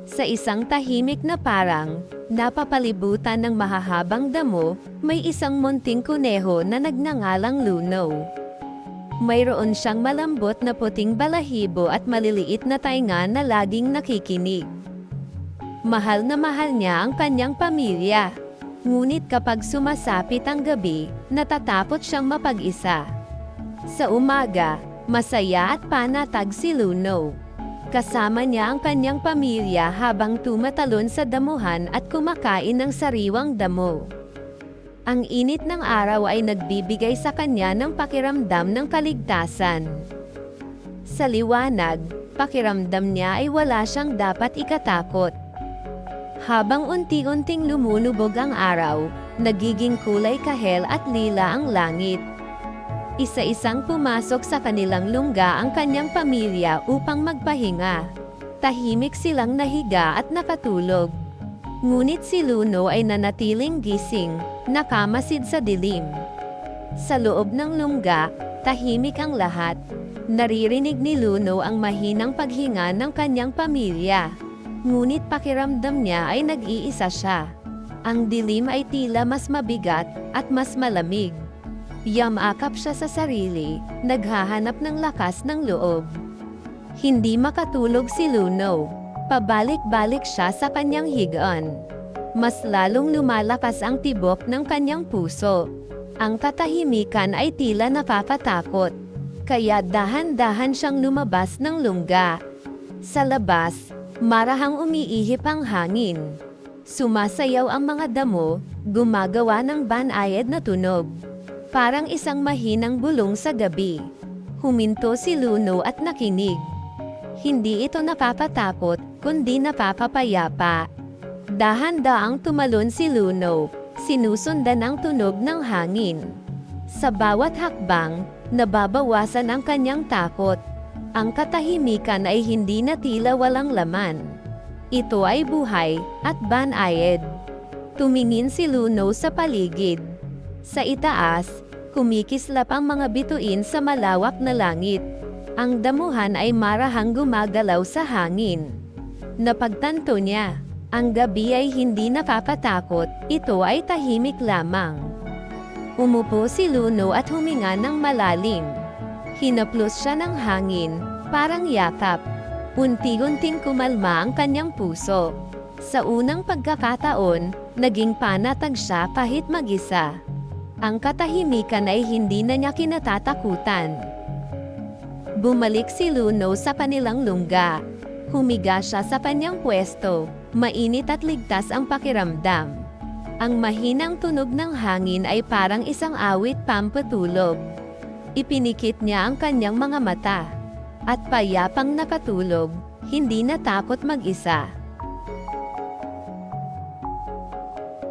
Sa isang tahimik na parang, napapalibutan ng mahahabang damo, may isang munting kuneho na nagngangalang Luno. Mayroon siyang malambot na puting balahibo at maliliit na tainga na laging nakikinig. Mahal na mahal niya ang kanyang pamilya. Ngunit kapag sumasapit ang gabi, natatakot siyang mapag-isa. Sa umaga, masaya at panatag si Luno. Kasama niya ang kanyang pamilya habang tumatalon sa damuhan at kumakain ng sariwang damo. Ang init ng araw ay nagbibigay sa kanya ng pakiramdam ng kaligtasan. Sa liwanag, pakiramdam niya ay wala siyang dapat ikatakot. Habang unti-unting lumulubog ang araw, nagiging kulay kahel at lila ang langit. Isa-isang pumasok sa kanilang lungga ang kanyang pamilya upang magpahinga. Tahimik silang nahiga at nakatulog. Ngunit si Luno ay nanatiling gising, nakamasid sa dilim. Sa loob ng lungga, tahimik ang lahat. Naririnig ni Luno ang mahinang paghinga ng kanyang pamilya. Ngunit pakiramdam niya ay nag-iisa siya. Ang dilim ay tila mas mabigat at mas malamig. Yamakap siya sa sarili, naghahanap ng lakas ng loob. Hindi makatulog si Luno. Pabalik-balik siya sa kanyang higaan. Mas lalong lumalakas ang tibok ng kanyang puso. Ang katahimikan ay tila nakakatakot. Kaya dahan-dahan siyang lumabas ng lungga. Sa labas, marahang umiihip ang hangin. Sumasayaw ang mga damo, gumagawa ng banayad na tunog. Parang isang mahinang bulong sa gabi. Huminto si Luno at nakinig. Hindi ito napapatakot, kundi napapapayapa. Dahan-daang tumalon si Luno, sinusundan ang tunog ng hangin. Sa bawat hakbang, nababawasan ang kanyang takot. Ang katahimikan ay hindi na tila walang laman. Ito ay buhay at banayad. Tumingin si Luno sa paligid. Sa itaas, kumikislap ang mga bituin sa malawak na langit. Ang damuhan ay marahang gumagalaw sa hangin. Napagtanto niya, ang gabi ay hindi nakakatakot, ito ay tahimik lamang. Umupo si Luno at huminga ng malalim. Hinaplos siya ng hangin, parang yakap. Unti-unting kumalma ang kanyang puso. Sa unang pagkakataon, naging panatag siya kahit mag-isa. Ang katahimikan ay hindi na niya kinatatakutan. Bumalik si Luno sa kanilang lungga. Humiga siya sa kanyang pwesto, mainit at ligtas ang pakiramdam. Ang mahinang tunog ng hangin ay parang isang awit pampatulog. Ipinikit niya ang kanyang mga mata. At payapang nakatulog, hindi natakot mag-isa.